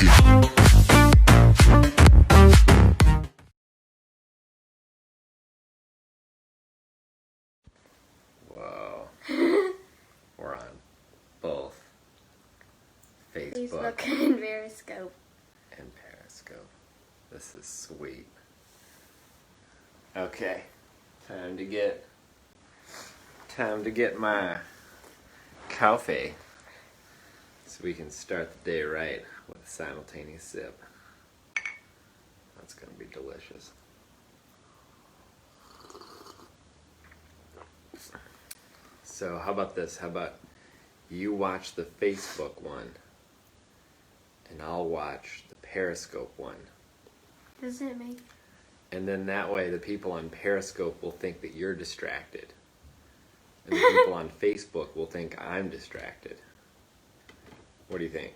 Rocky. Whoa. We're on both Facebook and Periscope. and Periscope. This is sweet. Okay. Time to get my coffee so we can start the day right with a simultaneous sip. That's going to be delicious. So how about this? How about you watch the Facebook one and I'll watch the Periscope one. Does it make... And then that way the people on Periscope will think that you're distracted. And the people on Facebook will think I'm distracted. What do you think?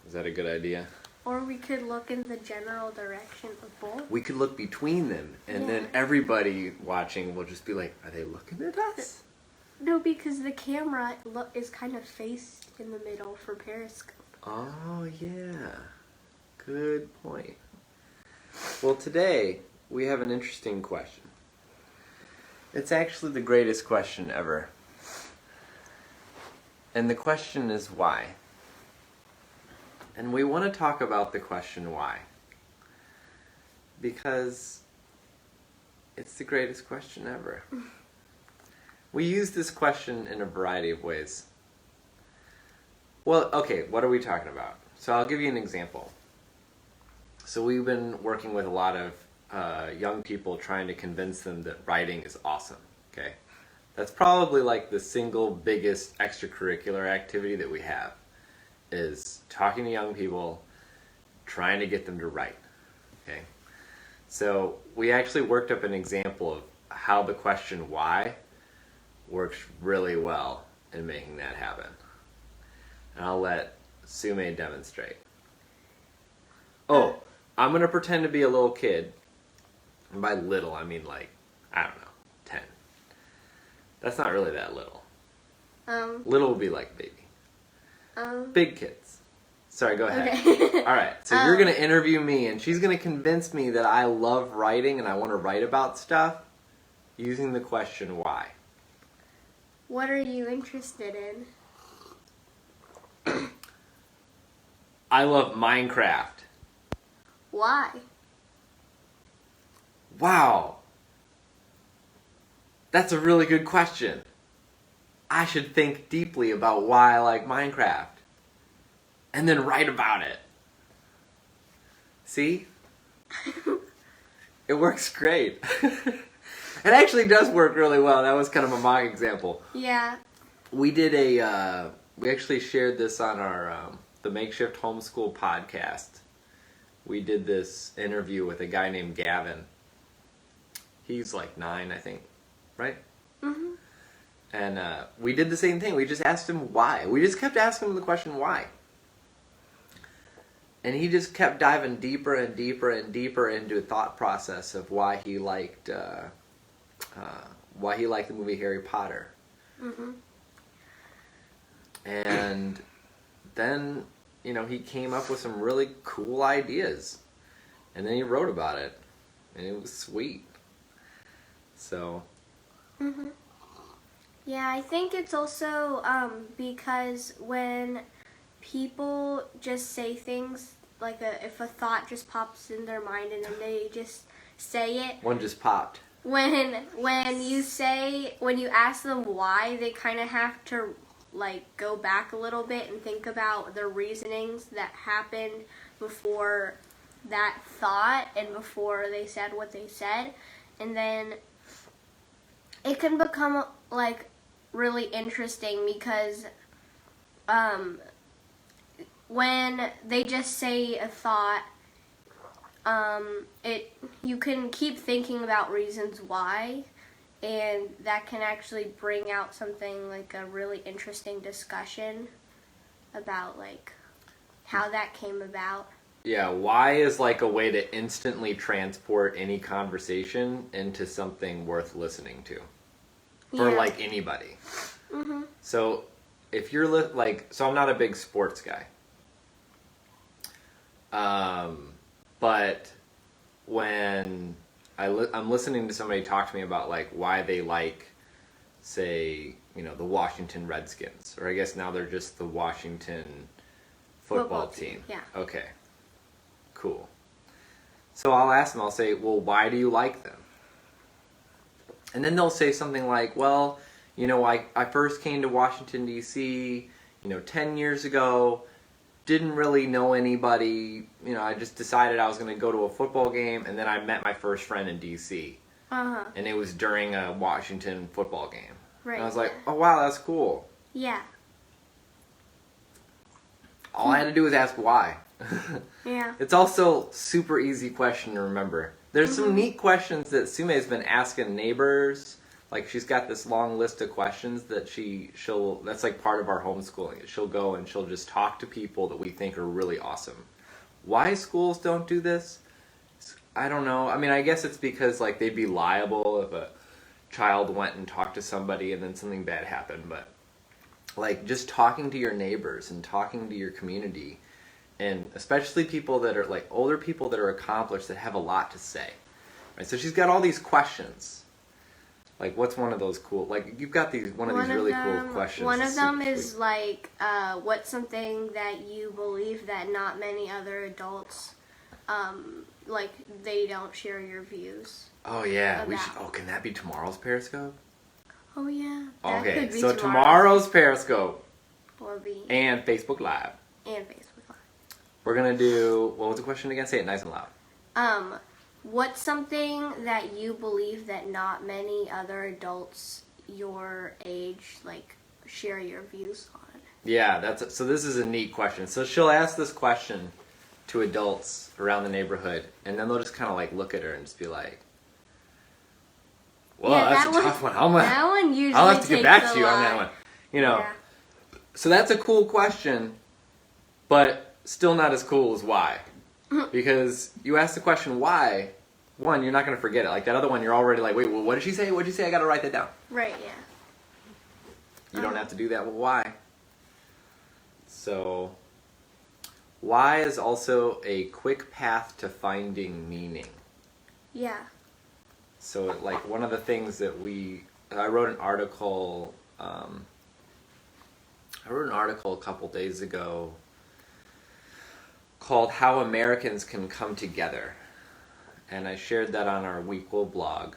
Is that a good idea? Or we could look in the general direction of both. We could look between them and then everybody watching will just be like, are they looking at us? No, because the camera is kind of faced in the middle for Periscope. Oh, yeah. Good point. Well, today we have an interesting question. It's actually the greatest question ever. And the question is why? And we want to talk about the question why. Because it's the greatest question ever. We use this question in a variety of ways. Well, okay, what are we talking about? So I'll give you an example. So we've been working with a lot of young people trying to convince them that writing is awesome, okay? That's probably like the single biggest extracurricular activity that we have, is talking to young people, trying to get them to write, okay? So we actually worked up an example of how the question why works really well in making that happen. And I'll let Sume demonstrate. Oh, I'm going to pretend to be a little kid. And by little, I mean like, I don't know, 10. That's not really that little. Little would be like baby. Big kids. Sorry, go ahead. Okay. All right, so you're going to interview me, and she's going to convince me that I love writing and I want to write about stuff using the question why. What are you interested in? I love Minecraft. Why? Wow. That's a really good question. I should think deeply about why I like Minecraft. And then write about it. See? It works great. It actually does work really well. That was kind of a mock example. Yeah. We did we actually shared this on our, the Makeshift Homeschool podcast. We did this interview with a guy named Gavin. He's like 9, I think, right? Mm-hmm. And we did the same thing. We just asked him why. We just kept asking him the question why. And he just kept diving deeper and deeper and deeper into a thought process of why he liked the movie Harry Potter. Mm-hmm. And then, you know, he came up with some really cool ideas. And then he wrote about it. And it was sweet. So. Mm-hmm. Yeah, I think it's also because when people just say things, like if a thought just pops in their mind and then they just say it. One just popped. When you ask them why, they kind of have to like go back a little bit and think about the reasonings that happened before that thought and before they said what they said, and then it can become like really interesting because when they just say a thought, you can keep thinking about reasons why, and that can actually bring out something like a really interesting discussion about like how that came about. Yeah, why is like a way to instantly transport any conversation into something worth listening to for like anybody. So if you're so I'm not a big sports guy. But when I'm listening to somebody talk to me about like why they like, say, the Washington Redskins, or I guess now they're just the Washington football team. Yeah. Okay. Cool. So I'll ask them, I'll say, well, why do you like them? And then they'll say something like, well, I first came to Washington, D.C., 10 years ago, didn't really know anybody, I just decided I was going to go to a football game, and then I met my first friend in D.C. Uh-huh. And it was during a Washington football game. Right. And I was like, oh, wow, that's cool. Yeah. All I had to do was ask why. Yeah. It's also super easy question to remember. There's some neat questions that Sume has been asking neighbors. Like she's got this long list of questions that she'll that's like part of our homeschooling. She'll go and she'll just talk to people that we think are really awesome. Why schools don't do this? I don't know. I mean, I guess it's because like they'd be liable if a child went and talked to somebody and then something bad happened, but like just talking to your neighbors and talking to your community, and especially people that are like older people that are accomplished that have a lot to say, right? So she's got all these questions. Like, what's one of those cool? Like, you've got one of these really cool questions. One of them is like, what's something that you believe that not many other adults, like they don't share your views. Oh yeah, we should. Oh, can that be tomorrow's Periscope? Oh yeah. That Okay, could be so tomorrow's Periscope will be and Facebook Live. And Facebook Live. We're gonna do. What was the question again? Say it nice and loud. What's something that you believe that not many other adults your age like share your views on? Yeah, so this is a neat question. So she'll ask this question to adults around the neighborhood, and then they'll just kind of like look at her and just be like, "Well, yeah, that's a tough one. That one usually I'll have to get back to you lot. on that one." Yeah. So that's a cool question, but still not as cool as why. Because you ask the question why, one, you're not going to forget it. Like that other one, you're already like, wait, well, what did she say? What did you say? I got to write that down. Right, yeah. You don't have to do that with why. So, why is also a quick path to finding meaning. Yeah. So, like, one of the things that I wrote an article, a couple days ago called How Americans Can Come Together. And I shared that on our Wequel blog,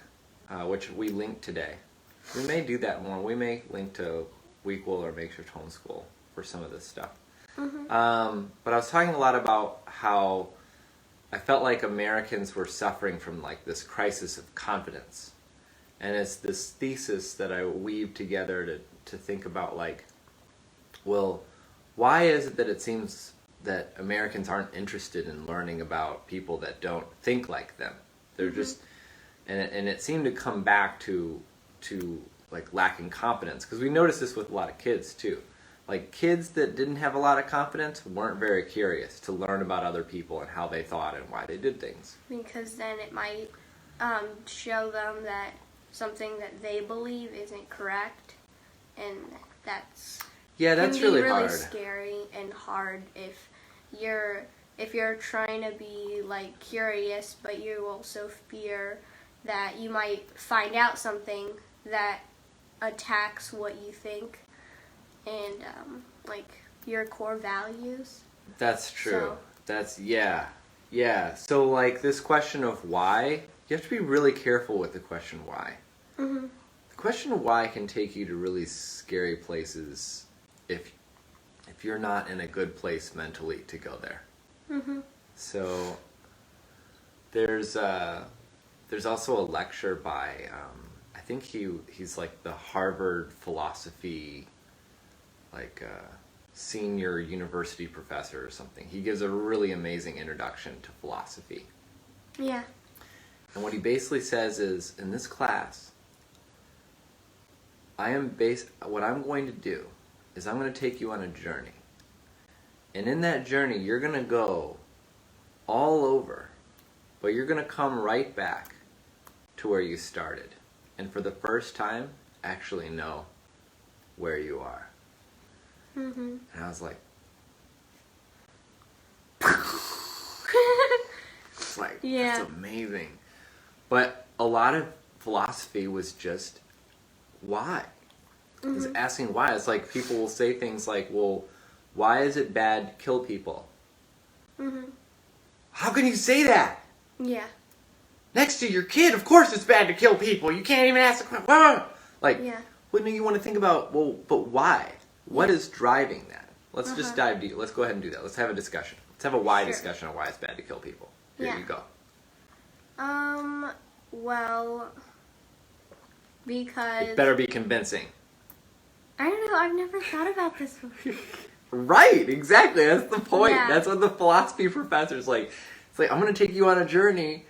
which we linked today. We may do that more. We may link to Wequel or Makeshift Homeschool for some of this stuff. Mm-hmm. But I was talking a lot about how I felt like Americans were suffering from like this crisis of confidence. And it's this thesis that I weave together to think about like, well, why is it that it seems that Americans aren't interested in learning about people that don't think like them? They're just, and it seemed to come back to like lacking confidence, because we noticed this with a lot of kids too. Like kids that didn't have a lot of confidence weren't very curious to learn about other people and how they thought and why they did things. Because then it might show them that something that they believe isn't correct, and that's that's can be really hard. Scary and hard if you're trying to be like curious, but you also fear that you might find out something that attacks what you think and like your core values. That's true. So. That's yeah. So like this question of why, you have to be really careful with the question why. Mm-hmm. The question of why can take you to really scary places if you're not in a good place mentally to go there. Mm-hmm. So there's also a lecture by I think he's like the Harvard philosophy like senior university professor or something. He gives a really amazing introduction to philosophy. Yeah. And what he basically says is, in this class, what I'm going to do is I'm going to take you on a journey. And in that journey, you're going to go all over, but you're going to come right back to where you started. And for the first time, actually know where you are. Mm-hmm. And I was like, Yeah. That's amazing. But a lot of philosophy was just why. Mm-hmm. It's asking why. It's like people will say things like, well, why is it bad to kill people? Mhm. How can you say that? Yeah. Next to your kid, of course it's bad to kill people. You can't even ask the question. Like, Yeah. well, no, you want to think about, well, but why? What Yeah. is driving that? Let's just dive deep. Let's go ahead and do that. Let's have a discussion. Let's have a why Sure. discussion on why it's bad to kill people. Here Yeah. you go. Well, because It better be convincing. I don't know. I've never thought about this before. Right, exactly. That's the point. Yeah. That's what the philosophy professor's like. It's like, I'm going to take you on a journey.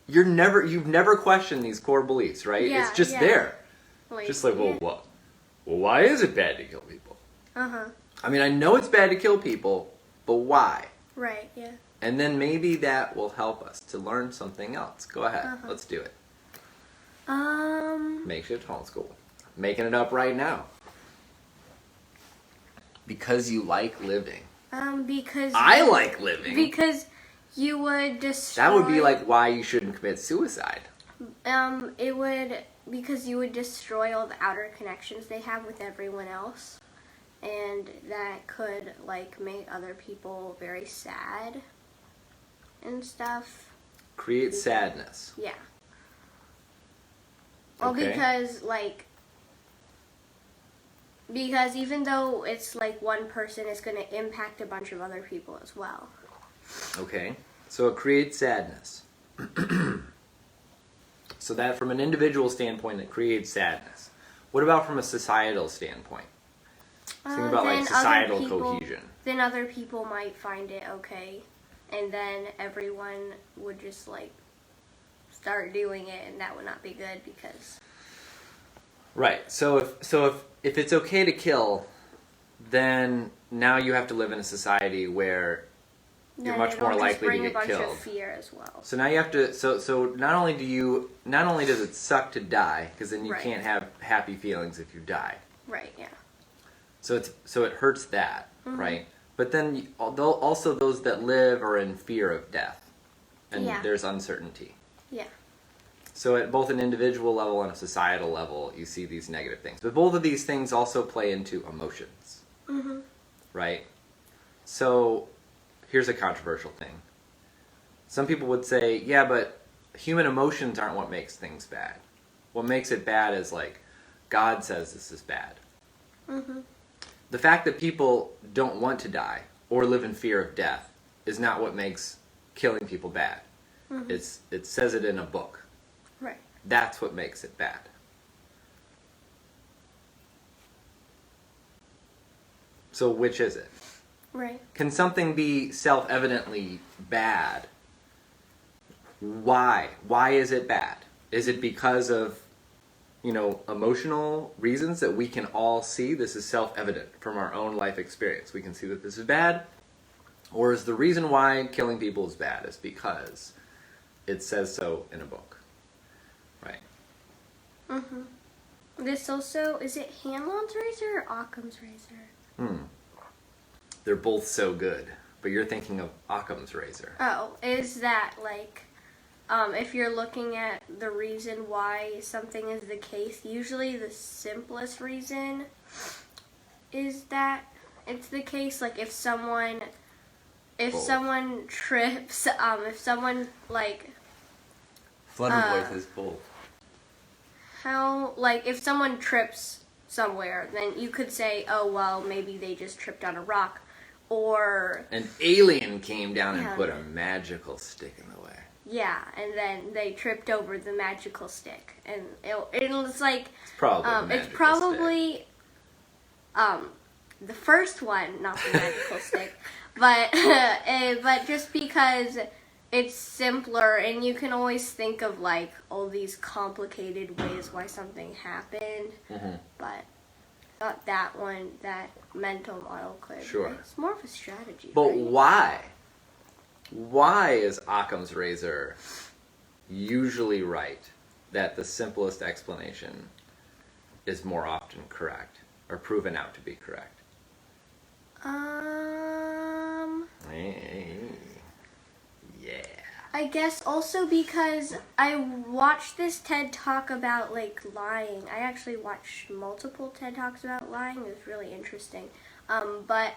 You've never questioned these core beliefs, right? Yeah, it's just yeah. there. Like, Just like, well, yeah. what? Well, why is it bad to kill people? Uh-huh. I mean, I know it's bad to kill people, but why? Right. Yeah. And then maybe that will help us to learn something else. Go ahead. Uh-huh. Let's do it. Um. Makeshift homeschool. Making it up right now. Because you like living. Because I like living. Because you would destroy. That would be like why you shouldn't commit suicide. It would because you would destroy all the outer connections they have with everyone else, and that could like make other people very sad and stuff. Create sadness. Yeah. Well, Okay. because even though it's like one person, it's going to impact a bunch of other people as well. Okay. So it creates sadness. So that from an individual standpoint, it creates sadness. What about from a societal standpoint? Think about like Then societal other people- cohesion. Then other people might find it okay, and then everyone would just like start doing it, and that would not be good because Right. So if it's okay to kill, then now you have to live in a society where you're then much it'll more just likely to bring get a bunch killed. of fear as well. So now you have to. So not only does it suck to die, because then you Right. can't have happy feelings if you die. Right. Yeah. So it hurts that, Mm-hmm. right? But then also those that live are in fear of death, and Yeah. there's uncertainty. Yeah. So at both an individual level and a societal level, you see these negative things. But both of these things also play into emotions, Mm-hmm. right? So here's a controversial thing. Some people would say, yeah, but human emotions aren't what makes things bad. What makes it bad is like, God says this is bad. Mm-hmm. The fact that people don't want to die or live in fear of death is not what makes killing people bad. Mhm. It says it in a book. Right. That's what makes it bad. So which is it? Right. Can something be self-evidently bad? Why? Why is it bad? Is it because of, emotional reasons that we can all see? This is self-evident from our own life experience. We can see that this is bad. Or is the reason why killing people is bad is because it says so in a book? Right. Mm-hmm. This also, is it Hanlon's razor or Occam's razor? They're both so good, but you're thinking of Occam's razor. Oh, is that like, if you're looking at the reason why something is the case, usually the simplest reason is that it's the case. Like if someone Both. trips, if someone like, Flutter Uh, voice is both. if someone trips somewhere, then you could say, oh, well, maybe they just tripped on a rock. Or, An alien came down and Yeah. put a magical stick in the way. yeah, and then they tripped over the magical stick. And it's like, It's probably the it's magical stick. probably the first one, not the magical stick. But, but just because it's simpler, and you can always think of like all these complicated ways why something happened. Mhm. But not that one, that mental model could. Sure. It's more of a strategy. But right? why? Why is Occam's razor usually right that the simplest explanation is more often correct or proven out to be correct? Um. Hey, yeah. I guess also because I watched this TED Talk about like lying. I actually watched multiple TED Talks about lying. It was really interesting. But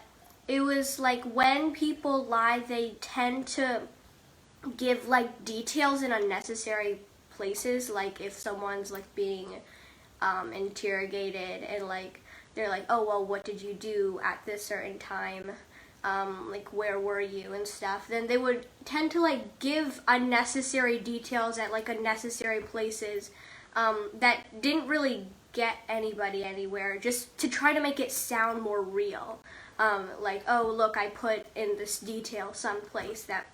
it was like when people lie, they tend to give like details in unnecessary places. Like if someone's like being interrogated and like they're like, oh well, what did you do at this certain time? Like where were you and stuff, then they would tend to like give unnecessary details at like unnecessary places that didn't really get anybody anywhere, just to try to make it sound more real. Like, oh look, I put in this detail someplace that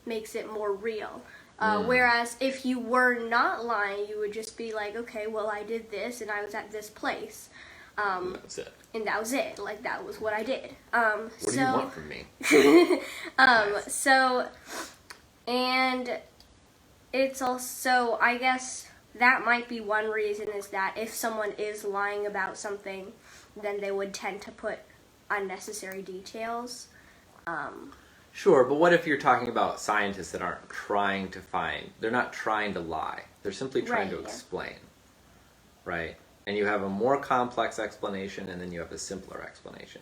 makes it more real. Whereas if you were not lying, you would just be like, okay, well I did this and I was at this place. That's it. And that was it. Like that was what I did. What do you want from me? So, and it's also, I guess that might be one reason, is that if someone is lying about something, then they would tend to put unnecessary details. Sure, but what if you're talking about scientists that aren't trying to they're not trying to lie. They're simply trying to explain, right? And you have a more complex explanation and then you have a simpler explanation.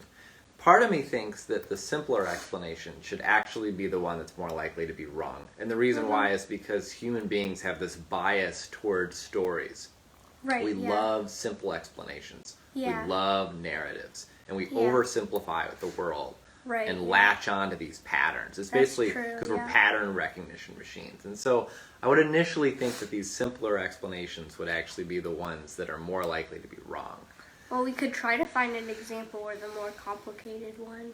Part of me thinks that the simpler explanation should actually be the one that's more likely to be wrong. And the reason why is because human beings have this bias towards stories. Right. We love simple explanations. Yeah. We love narratives. And we oversimplify the world. Right. And latch onto these patterns. It's That's basically true, because we're pattern recognition machines. And so I would initially think that these simpler explanations would actually be the ones that are more likely to be wrong. Well, we could try to find an example or the more complicated one.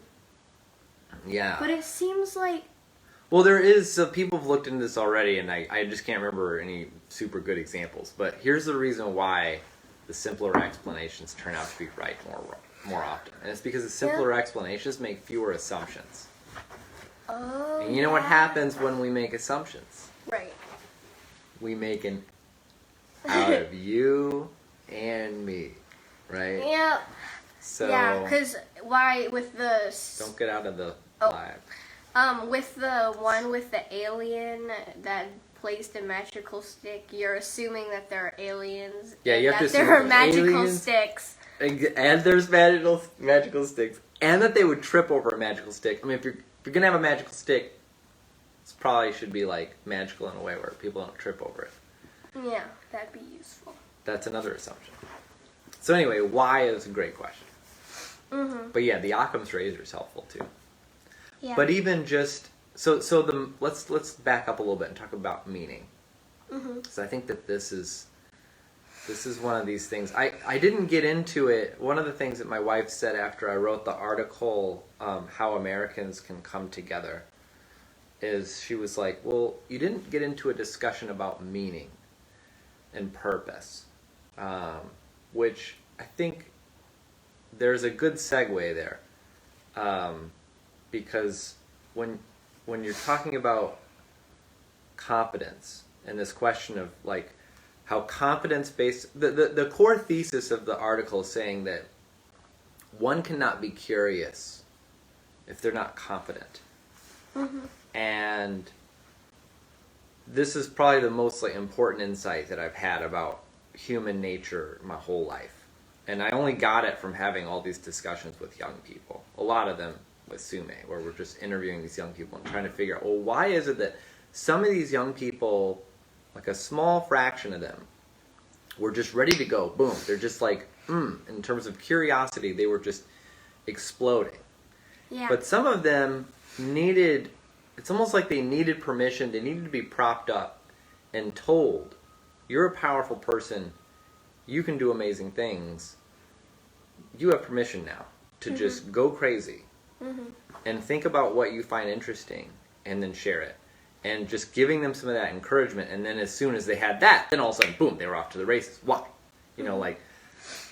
Yeah. But it seems like... Well, there is, people have looked into this already, and I just can't remember any super good examples. But here's the reason why the simpler explanations turn out to be right more often. And it's because the simpler explanations make fewer assumptions. Oh, And you know what happens when we make assumptions? Right. We make an out of you and me, right? Yeah. So Yeah, because why with the... don't get out of the lab. With the one with the alien that placed a magical stick, you're assuming that there are aliens. Yeah, you have to assume there are there's magical aliens. sticks. And there's magical sticks, and that they would trip over a magical stick. I mean, if you're gonna have a magical stick, it probably should be like magical in a way where people don't trip over it. Yeah, that'd be useful. That's another assumption. So anyway, why is a great question. Mm-hmm. But yeah, the Occam's razor is helpful too. Yeah. But even just let's back up a little bit and talk about meaning. Mm-hmm. Because I think that this is one of these things. I didn't get into it. One of the things that my wife said after I wrote the article, How Americans Can Come Together, is she was like, well, you didn't get into a discussion about meaning and purpose, which I think there's a good segue there, because when you're talking about competence and this question of like how competence-based, the core thesis of the article is saying that one cannot be curious if they're not confident. Mm-hmm. And this is probably the most important insight that I've had about human nature my whole life. And I only got it from having all these discussions with young people. A lot of them with Sume, where we're just interviewing these young people and trying to figure out, well, why is it that some of these young people, like a small fraction of them, were just ready to go, boom. They're just like, in terms of curiosity, they were just exploding. Yeah. But some of them needed, it's almost like they needed permission, they needed to be propped up and told, you're a powerful person, you can do amazing things, you have permission now to just go crazy and think about what you find interesting and then share it. And just giving them some of that encouragement, and then as soon as they had that, then all of a sudden, boom, they were off to the races. Why? You know, like,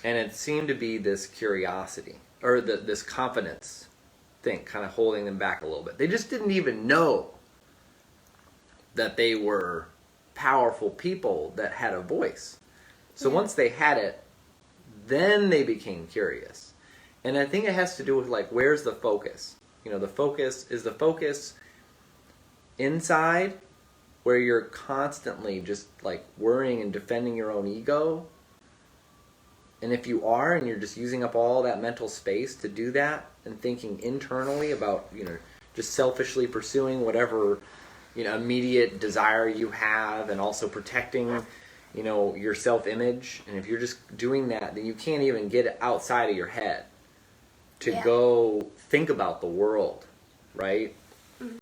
and it seemed to be this curiosity, or this confidence thing, kind of holding them back a little bit. They just didn't even know that they were powerful people that had a voice. So once they had it, then they became curious. And I think it has to do with, like, where's the focus? You know, the focus, is the focus inside where you're constantly just like worrying and defending your own ego, and if you are and you're just using up all that mental space to do that and thinking internally about, just selfishly pursuing whatever, immediate desire you have, and also protecting, your self-image, and if you're just doing that, then you can't even get outside of your head to go think about the world, right? Mm-hmm.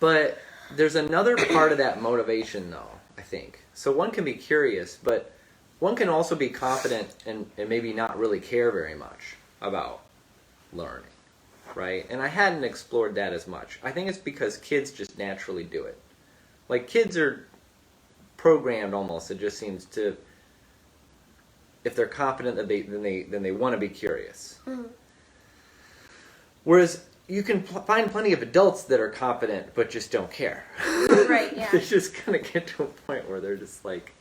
But there's another part of that motivation, though, I think. So one can be curious, but one can also be confident and maybe not really care very much about learning, right? And I hadn't explored that as much. I think it's because kids just naturally do it. Like, kids are programmed almost, it just seems, to, if they're confident, then they want to be curious. Mm-hmm. Whereas you can find plenty of adults that are confident but just don't care. Right, yeah. They're just going to get to a point where they're just like,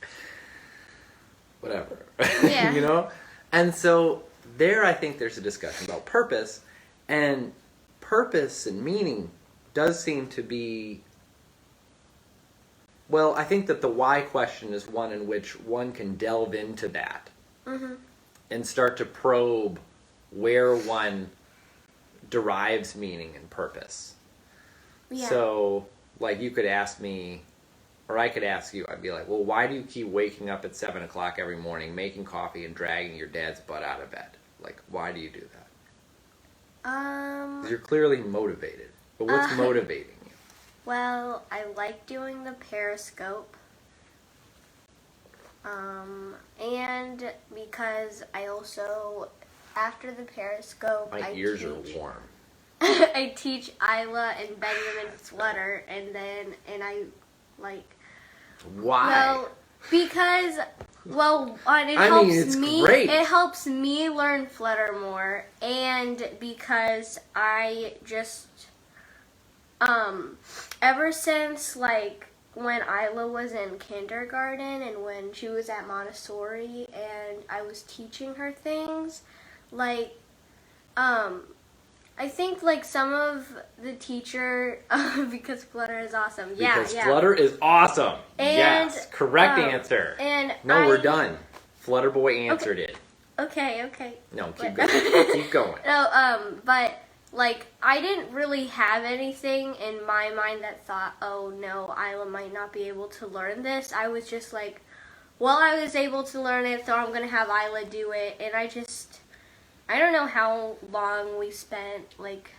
whatever. Yeah. And so there I think there's a discussion about purpose, and purpose and meaning does seem to be, well, I think that the why question is one in which one can delve into that and start to probe where one derives meaning and purpose. Yeah. So, like, you could ask me, or I could ask you, I'd be like, well, why do you keep waking up at 7 o'clock every morning, making coffee and dragging your dad's butt out of bed? Like, why do you do that? 'Cause you're clearly motivated. But what's motivating you? Well, I like doing the Periscope. And because I also, after the Periscope, My ears are warm. I teach Isla and Benjamin Flutter, and I like. Why? Well, because it's great. It helps me learn Flutter more, and because I just ever since like when Isla was in kindergarten and when she was at Montessori and I was teaching her things, like I think like some of the teacher because Flutter is awesome. Because Flutter is awesome. And, yes, correct answer. And we're done. Flutter Boy answered it. Okay. No, keep going. Keep going. No, but like I didn't really have anything in my mind that thought, oh no, Isla might not be able to learn this. I was just like, well, I was able to learn it, so I'm gonna have Isla do it, and I don't know how long we spent, like,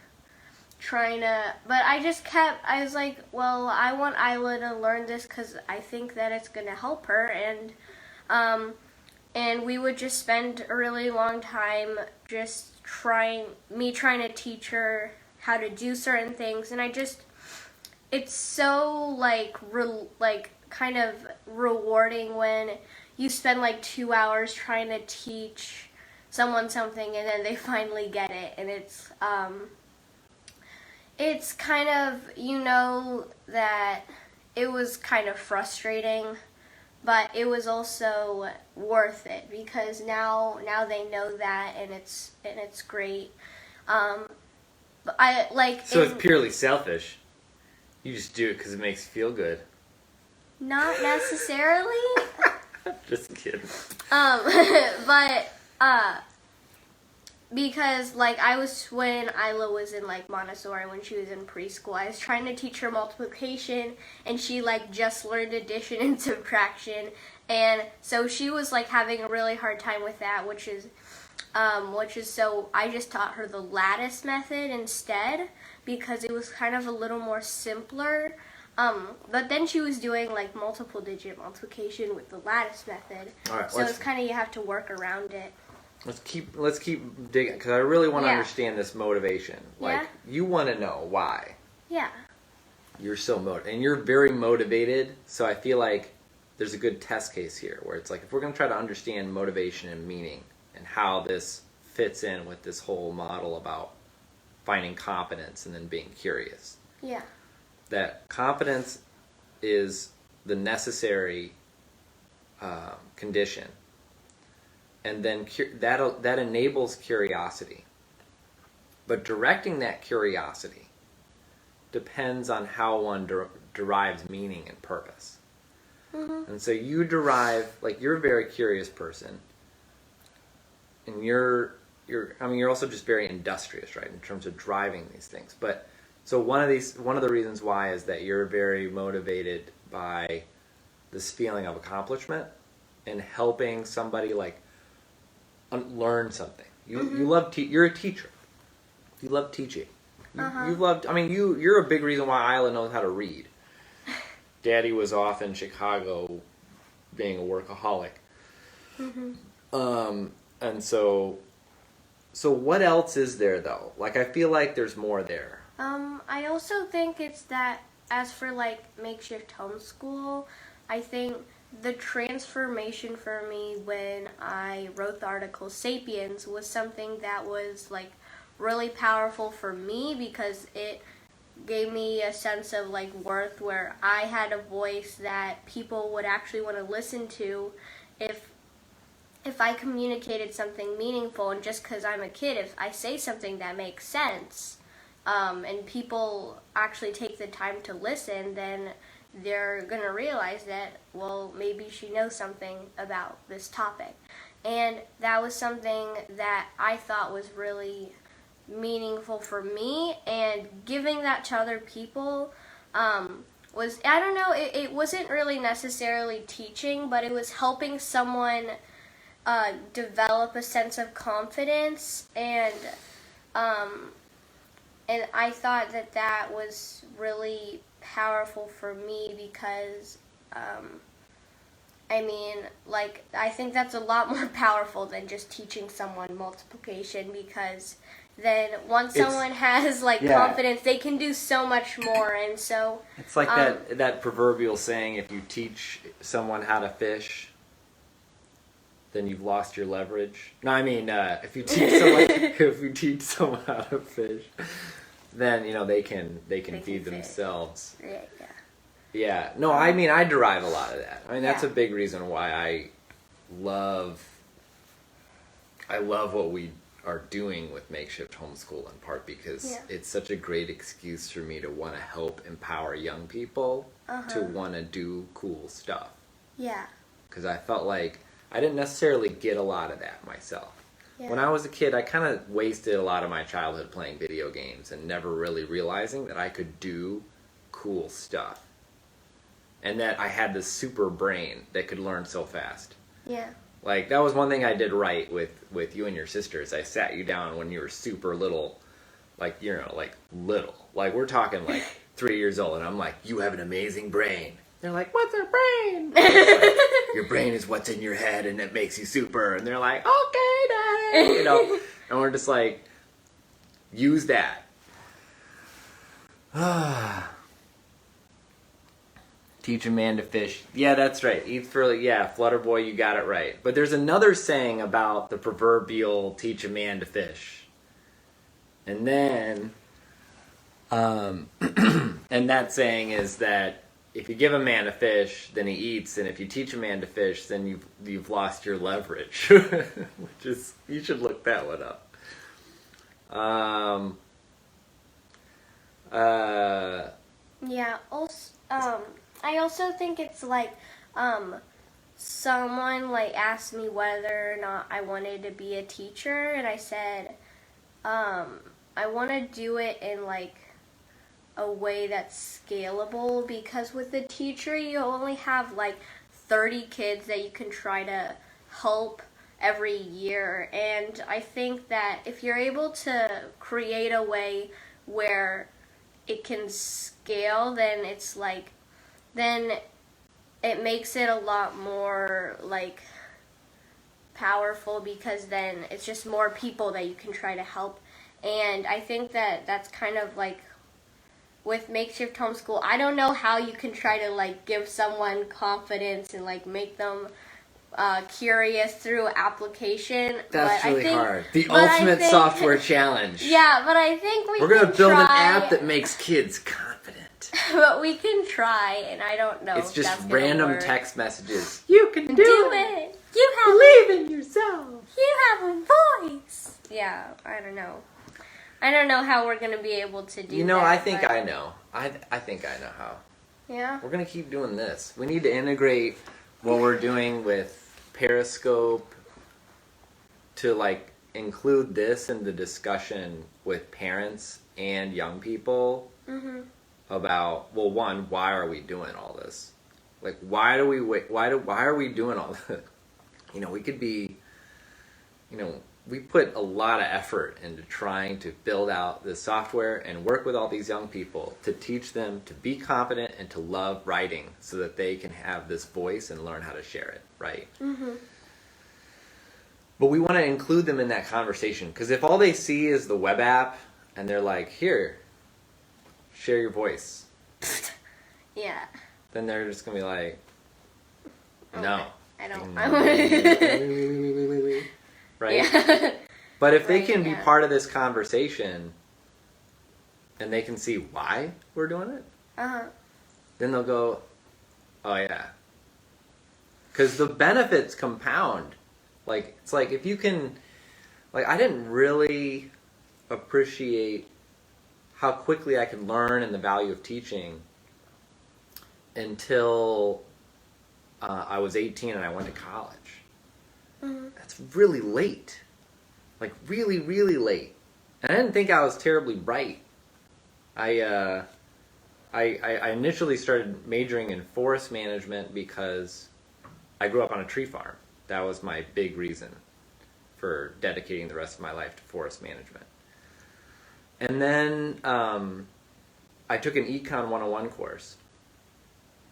trying to, but I was like, well, I want Isla to learn this because I think that it's going to help her, and we would just spend a really long time just trying to teach her how to do certain things, and it's so, kind of rewarding when you spend, 2 hours trying to teach someone something and then they finally get it, and it's kind of, that it was kind of frustrating, but it was also worth it because now they know that, and it's great. But so it's purely selfish. You just do it because it makes you feel good. Not necessarily. Just kidding. But because when Isla was in Montessori, when she was in preschool, I was trying to teach her multiplication, and she just learned addition and subtraction, and so she was having a really hard time with that, which is so I just taught her the lattice method instead because it was kind of a little more simpler. But then she was doing multiple digit multiplication with the lattice method. All right, so it's kind of you have to work around it. Let's keep digging because I really want to understand this motivation. You want to know why. Yeah. You're so motivated, and you're very motivated. So I feel like there's a good test case here where it's if we're going to try to understand motivation and meaning and how this fits in with this whole model about finding competence and then being curious. Yeah. That competence is the necessary condition, and then that enables curiosity. But directing that curiosity depends on how one derives meaning and purpose. Mm-hmm. And so you derive, like, you're a very curious person, and you're also just very industrious, right, in terms of driving these things. But so one of the reasons why is that you're very motivated by this feeling of accomplishment and helping somebody like learn something. You love you're a teacher. You love teaching. You loved. I mean, you're a big reason why Isla knows how to read. Daddy was off in Chicago, being a workaholic. And so what else is there though? Like, I feel like there's more there. I also think it's that as for like makeshift homeschool, I think the transformation for me when I wrote the article Sapiens was something that was like really powerful for me because it gave me a sense of like worth where I had a voice that people would actually want to listen to if I communicated something meaningful. And just because I'm a kid, if I say something that makes sense and people actually take the time to listen, then they're going to realize that, well, maybe she knows something about this topic. And that was something that I thought was really meaningful for me, and giving that to other people was, I don't know, it wasn't really necessarily teaching, but it was helping someone develop a sense of confidence, and I thought that was really powerful for me because I mean, like, I think that's a lot more powerful than just teaching someone multiplication, because then once someone has like confidence, they can do so much more. And so it's like that proverbial saying, if you teach someone how to fish, then you've lost your leverage. No, I mean, if you teach someone how to fish, then they can feed themselves. Yeah. Yeah. No, I mean, I derive a lot of that. I mean, that's a big reason why I love what we are doing with Makeshift Homeschool, in part because it's such a great excuse for me to want to help empower young people to want to do cool stuff. Yeah. Because I felt like I didn't necessarily get a lot of that myself. Yeah. When I was a kid, I kind of wasted a lot of my childhood playing video games and never really realizing that I could do cool stuff. And that I had this super brain that could learn so fast. Yeah. Like, that was one thing I did right with you and your sisters. I sat you down when you were super little, like, like, little. Like, we're talking, like, 3 years old, and I'm like, you have an amazing brain. They're like, what's a brain? Like, your brain is what's in your head, and it makes you super. And they're like, okay, Dad. And we're just like, use that. Teach a man to fish. Yeah, that's right. Eat for, Flutter Boy, you got it right. But there's another saying about the proverbial teach a man to fish. And then, and that saying is that if you give a man a fish, then he eats. And if you teach a man to fish, then you've lost your leverage. Which is, you should look that one up. Yeah, also, I also think it's like, someone like asked me whether or not I wanted to be a teacher, and I said, I want to do it in like a way that's scalable, because with a teacher you only have like 30 kids that you can try to help every year, and I think that if you're able to create a way where it can scale, then it's like, then it makes it a lot more like powerful, because then it's just more people that you can try to help. And I think that that's kind of like with Makeshift Homeschool, I don't know how you can try to like give someone confidence and like make them curious through application. That's really hard. The ultimate software challenge. Yeah, but I think we're going to build an app that makes kids confident. But we can try, and I don't know. It's just random text messages. You can do it. You have believe in yourself. You have a voice. Yeah, I don't know. I don't know how we're gonna be able to do. You know, that, I think but- I know. I think I know how. Yeah. We're gonna keep doing this. We need to integrate what we're doing with Periscope to like include this in the discussion with parents and young people Mhm. about, well, one, why are we doing all this? Like, why are we doing all this? You know, we could be, you know, we put a lot of effort into trying to build out this software and work with all these young people to teach them to be confident and to love writing so that they can have this voice and learn how to share it, right? Mhm. But we want to include them in that conversation because if all they see is the web app and they're like, here, share your voice, Yeah. then they're just going to be like, no. Okay. I don't. Right? Yeah. But if they Right, can be yeah. part of this conversation and they can see why we're doing it, Uh-huh. then they'll go, oh yeah. Because the benefits compound. Like, it's like if you can, like, I didn't really appreciate how quickly I could learn and the value of teaching until I was 18 and I went to college. Mhm. That's really late. Like, really, really late. And I didn't think I was terribly bright. I initially started majoring in forest management because I grew up on a tree farm. That was my big reason for dedicating the rest of my life to forest management. And then I took an Econ 101 course.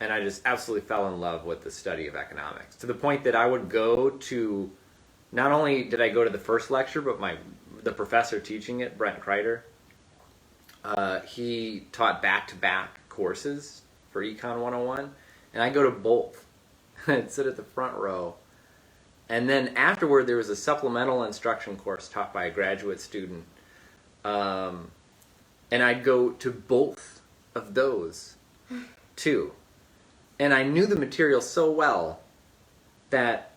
And I just absolutely fell in love with the study of economics. To the point that I would go to, not only did I go to the first lecture, but the professor teaching it, Brent Kreider, he taught back-to-back courses for Econ 101. And I go to both. I'd sit at the front row. And then afterward, there was a supplemental instruction course taught by a graduate student. And I'd go to both of those, too. And I knew the material so well that,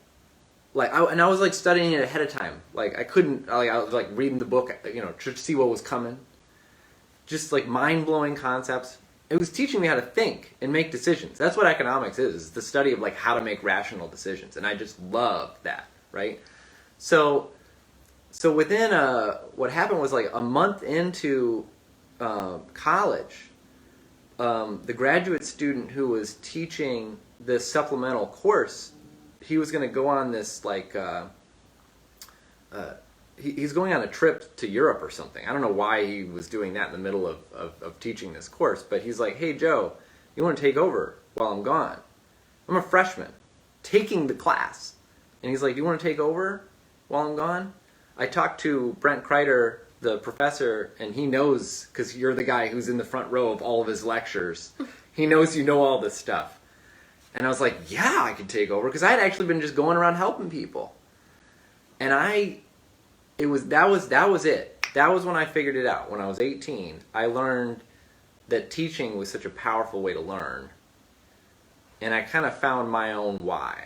like, I was like studying it ahead of time. Like, I couldn't, like, I was like reading the book, you know, to see what was coming. Just like mind-blowing concepts. It was teaching me how to think and make decisions. That's what economics is the study of like how to make rational decisions. And I just love that, right? So within what happened was like a month into college, the graduate student who was teaching this supplemental course, he was going to go on this like he's going on a trip to Europe or something. I don't know why he was doing that in the middle of teaching this course, but he's like, hey Joe, you want to take over while I'm gone? I'm a freshman taking the class. And he's like, do you want to take over while I'm gone? I talked to Brent Kreider, the professor, and he knows, because you're the guy who's in the front row of all of his lectures. He knows you know all this stuff. And I was like, yeah, I could take over, because I had actually been just going around helping people. And that was it. That was when I figured it out. When I was 18, I learned that teaching was such a powerful way to learn. And I kind of found my own why.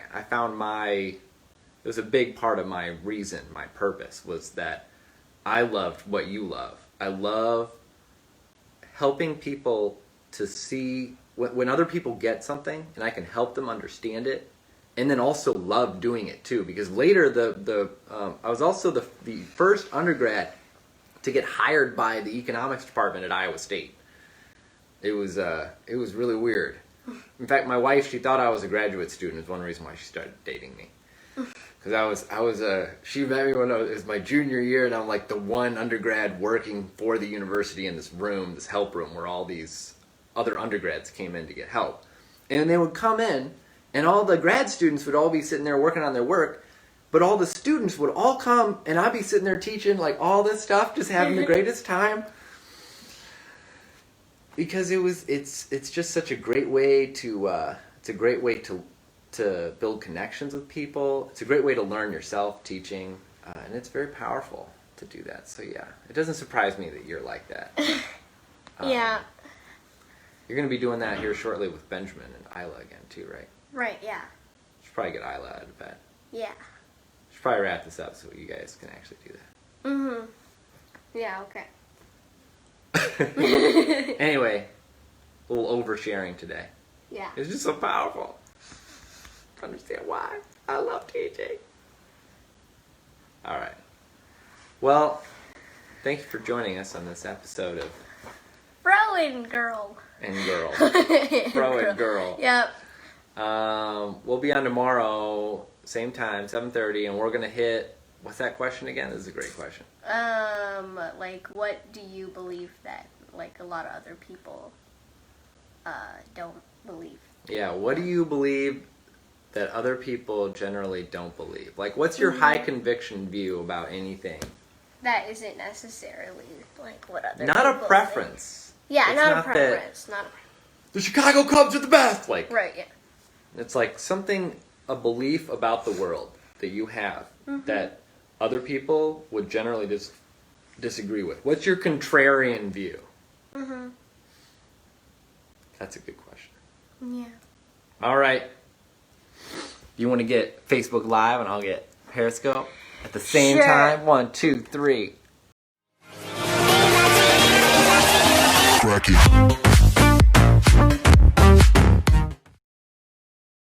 It was a big part of my reason, my purpose, was that I loved what you love. I love helping people to see when other people get something and I can help them understand it, and then also love doing it too. Because later, I was also the first undergrad to get hired by the economics department at Iowa State. It was really weird. In fact, my wife, she thought I was a graduate student. Is one reason why she started dating me. Because she met me when it was my junior year, and I'm like the one undergrad working for the university in this room, this help room, where all these other undergrads came in to get help. And they would come in, and all the grad students would all be sitting there working on their work, but all the students would all come, and I'd be sitting there teaching like all this stuff, just having the greatest time. Because it's just such a great way to build connections with people. It's a great way to learn yourself teaching, and it's very powerful to do that. So yeah, it doesn't surprise me that you're like that. Yeah. You're going to be doing that here shortly with Benjamin and Isla again too, right? Right. Yeah. Should probably get Isla out of bed. Yeah. Should probably wrap this up so you guys can actually do that. Mhm. Yeah. Okay. Anyway, a little oversharing today. Yeah. It's just so powerful. Understand why I love TJ. All right. Well, thank you for joining us on this episode of Bro and girl. And Girl. Bro and Girl. Yep. We'll be on tomorrow, same time, 7:30, and we're gonna hit. What's that question again? This is a great question. Like, what do you believe that, like, a lot of other people, don't believe? Yeah. What do you believe that other people generally don't believe? Like, what's your high conviction view about anything? That isn't necessarily, like, what other Not people a preference. Think. Yeah, It's not a not preference. Not a The Chicago Cubs are the best. Like, Right, yeah. it's like something, a belief about the world that you have that other people would generally just disagree with. What's your contrarian view? Mm-hmm. That's a good question. Yeah. All right. You want to get Facebook Live and I'll get Periscope at the same Sure. time? 1, 2, 3. Crack it.